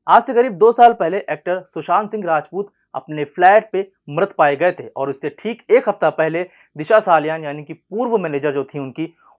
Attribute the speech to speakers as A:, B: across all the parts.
A: आज से करीब 2 साल पहले एक्टर सुशांत सिंह राजपूत अपने फ्लैट पे मृत पाए गए थे और उससे ठीक 1 हफ्ता पहले दिशा सालियान यानी कि पूर्व मैनेजर जो थी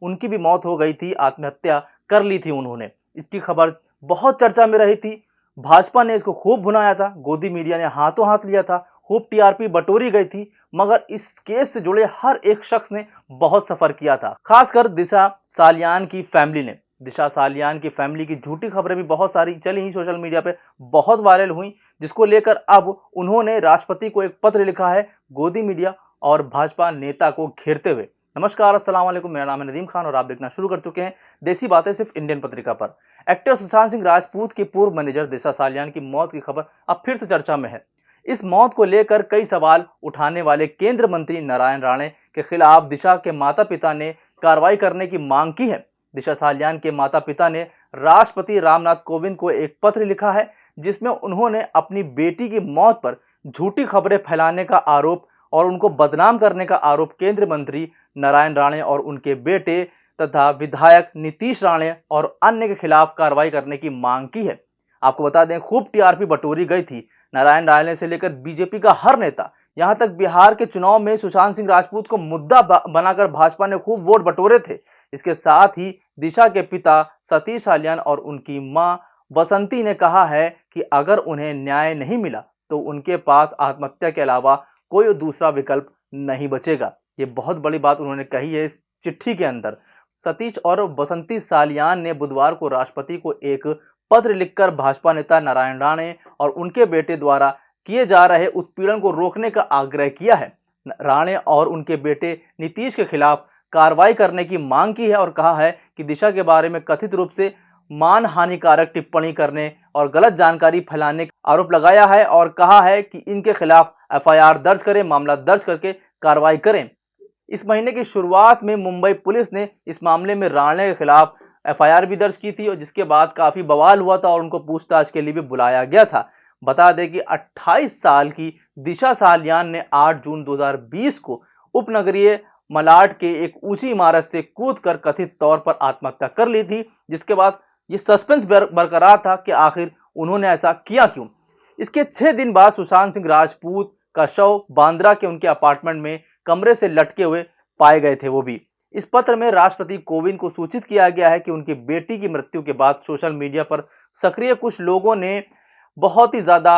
A: उनकी भी मौत हो गई थी। आत्महत्या कर ली थी उन्होंने। इसकी खबर बहुत चर्चा में रही थी। भाजपा ने इसको खूब भुनाया था, गोदी मीडिया ने हाथों हाथ लिया था, खूब टीआरपी बटोरी गई थी, मगर इस केस से जुड़े हर एक शख्स ने बहुत सफर किया था, खासकर दिशा सालियान की फैमिली ने। दिशा सालियान की फैमिली की झूठी खबरें भी बहुत सारी चली ही, सोशल मीडिया पे बहुत वायरल हुई, जिसको लेकर अब उन्होंने राष्ट्रपति को एक पत्र लिखा है गोदी मीडिया और भाजपा नेता को घेरते हुए। नमस्कार, अस्सलाम वालेकुम, मेरा नाम है नदीम खान और आप देखना शुरू कर चुके हैं देसी बातें सिर्फ इंडियन पत्रिका पर। एक्टर सुशांत सिंह राजपूत के पूर्व मैनेजर दिशा सालियान की मौत की खबर अब फिर से चर्चा में है। इस मौत को लेकर कई सवाल उठाने वाले केंद्र मंत्री नारायण राणे के खिलाफ दिशा के माता पिता ने कार्रवाई करने की मांग की है। दिशा सालियान के माता पिता ने राष्ट्रपति रामनाथ कोविंद को एक पत्र लिखा है, जिसमें उन्होंने अपनी बेटी की मौत पर झूठी खबरें फैलाने का आरोप और उनको बदनाम करने का आरोप केंद्रीय मंत्री नारायण राणे और उनके बेटे तथा विधायक नीतीश राणे और अन्य के खिलाफ कार्रवाई करने की मांग की है। आपको बता दें, खूब टीआरपी बटोरी गई थी। नारायण राणे से लेकर बीजेपी का हर नेता, यहां तक बिहार के चुनाव में सुशांत सिंह राजपूत को मुद्दा बनाकर भाजपा ने खूब वोट बटोरे थे। इसके साथ ही दिशा के पिता सतीश सालियान और उनकी मां बसंती ने कहा है कि अगर उन्हें न्याय नहीं मिला तो उनके पास आत्महत्या के अलावा कोई दूसरा विकल्प नहीं बचेगा। ये बहुत बड़ी बात उन्होंने कही है इस चिट्ठी के अंदर। सतीश और बसंती सालियान ने बुधवार को राष्ट्रपति को एक पत्र लिखकर भाजपा नेता नारायण राणे और उनके बेटे द्वारा किए जा रहे उत्पीड़न को रोकने का आग्रह किया है। राणे और उनके बेटे नीतीश के खिलाफ कार्रवाई करने की मांग की है और कहा है कि दिशा के बारे में कथित रूप से मान हानिकारक टिप्पणी करने और गलत जानकारी फैलाने का आरोप लगाया है और कहा है कि इनके खिलाफ एफआईआर दर्ज करें, मामला दर्ज करके कार्रवाई करें। इस महीने की शुरुआत में मुंबई पुलिस ने इस मामले में राणे के खिलाफ एफआईआर भी दर्ज की थी और जिसके बाद काफी बवाल हुआ था और उनको पूछताछ के लिए भी बुलाया गया था। बता दें कि 28 साल की दिशा सालियान ने 8 जून 2020 को उपनगरीय मलाड के एक ऊंची इमारत से कूदकर कथित तौर पर आत्महत्या कर ली थी, जिसके बाद ये सस्पेंस बरकरार था कि आखिर उन्होंने ऐसा किया क्यों। इसके 6 दिन बाद सुशांत सिंह राजपूत का शव बांद्रा के उनके अपार्टमेंट में कमरे से लटके हुए पाए गए थे, वो भी। इस पत्र में राष्ट्रपति कोविंद को सूचित किया गया है कि उनकी बेटी की मृत्यु के बाद सोशल मीडिया पर सक्रिय कुछ लोगों ने बहुत ही ज्यादा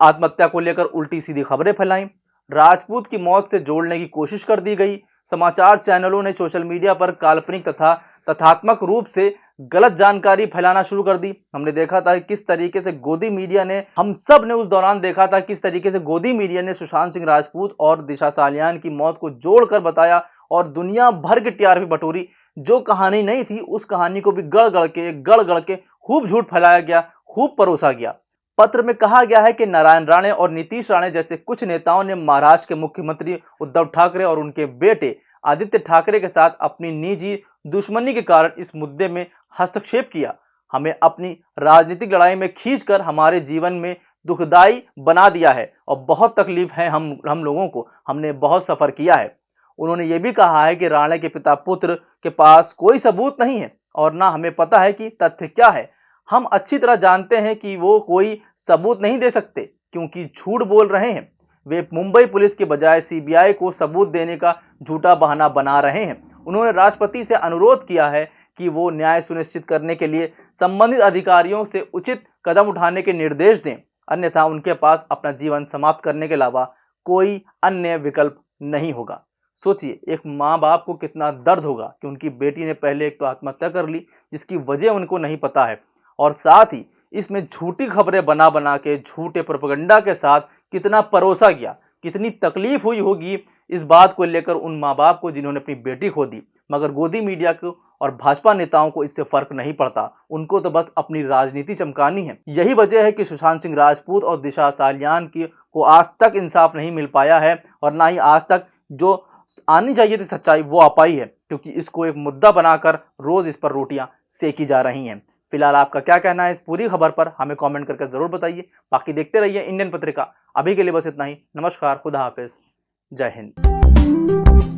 A: आत्महत्या को लेकर उल्टी सीधी खबरें फैलाई। राजपूत की मौत से जोड़ने की कोशिश कर दी गई। समाचार चैनलों ने सोशल मीडिया पर काल्पनिक तथा तथ्यात्मक रूप से गलत जानकारी फैलाना शुरू कर दी। हमने देखा था किस तरीके से गोदी मीडिया ने, हम सब ने उस दौरान देखा था किस तरीके से गोदी मीडिया ने सुशांत सिंह राजपूत और दिशा सालियान की मौत को जोड़कर बताया और दुनिया भर की टीआरपी बटोरी। जो कहानी नहीं थी उस कहानी को भी गढ़ गढ़ के खूब झूठ फैलाया गया, खूब परोसा गया। पत्र में कहा गया है कि नारायण राणे और नीतीश राणे जैसे कुछ नेताओं ने महाराष्ट्र के मुख्यमंत्री उद्धव ठाकरे और उनके बेटे आदित्य ठाकरे के साथ अपनी निजी दुश्मनी के कारण इस मुद्दे में हस्तक्षेप किया, हमें अपनी राजनीतिक लड़ाई में खींचकर हमारे जीवन में दुखदाई बना दिया है और बहुत तकलीफ है हम लोगों को, हमने बहुत सफर किया है। उन्होंने ये भी कहा है कि राणे के पिता पुत्र के पास कोई सबूत नहीं है और ना हमें पता है कि तथ्य क्या है। हम अच्छी तरह जानते हैं कि वो कोई सबूत नहीं दे सकते क्योंकि झूठ बोल रहे हैं। वे मुंबई पुलिस के बजाय सीबीआई को सबूत देने का झूठा बहाना बना रहे हैं। उन्होंने राष्ट्रपति से अनुरोध किया है कि वो न्याय सुनिश्चित करने के लिए संबंधित अधिकारियों से उचित कदम उठाने के निर्देश दें, अन्यथा उनके पास अपना जीवन समाप्त करने के अलावा कोई अन्य विकल्प नहीं होगा। सोचिए, एक माँ बाप को कितना दर्द होगा कि उनकी बेटी ने पहले एक तो आत्महत्या कर ली जिसकी वजह उनको नहीं पता है, और साथ ही इसमें झूठी खबरें बना के झूठे प्रोपेगेंडा के साथ कितना परोसा गया। कितनी तकलीफ हुई होगी इस बात को लेकर उन माँ बाप को जिन्होंने अपनी बेटी खो दी, मगर गोदी मीडिया को और भाजपा नेताओं को इससे फर्क नहीं पड़ता। उनको तो बस अपनी राजनीति चमकानी है। यही वजह है कि सुशांत सिंह राजपूत और दिशा सालियान को आज तक इंसाफ नहीं मिल पाया है और ना ही आज तक जो आनी चाहिए थी सच्चाई वो आ पाई है, क्योंकि इसको एक मुद्दा बनाकर रोज इस पर रोटियां सेकी जा रही हैं। फिलहाल आपका क्या कहना है इस पूरी खबर पर, हमें कमेंट करके जरूर बताइए। बाकी देखते रहिए इंडियन पत्रिका। अभी के लिए बस इतना ही। नमस्कार, खुदा हाफिज, जय हिंद।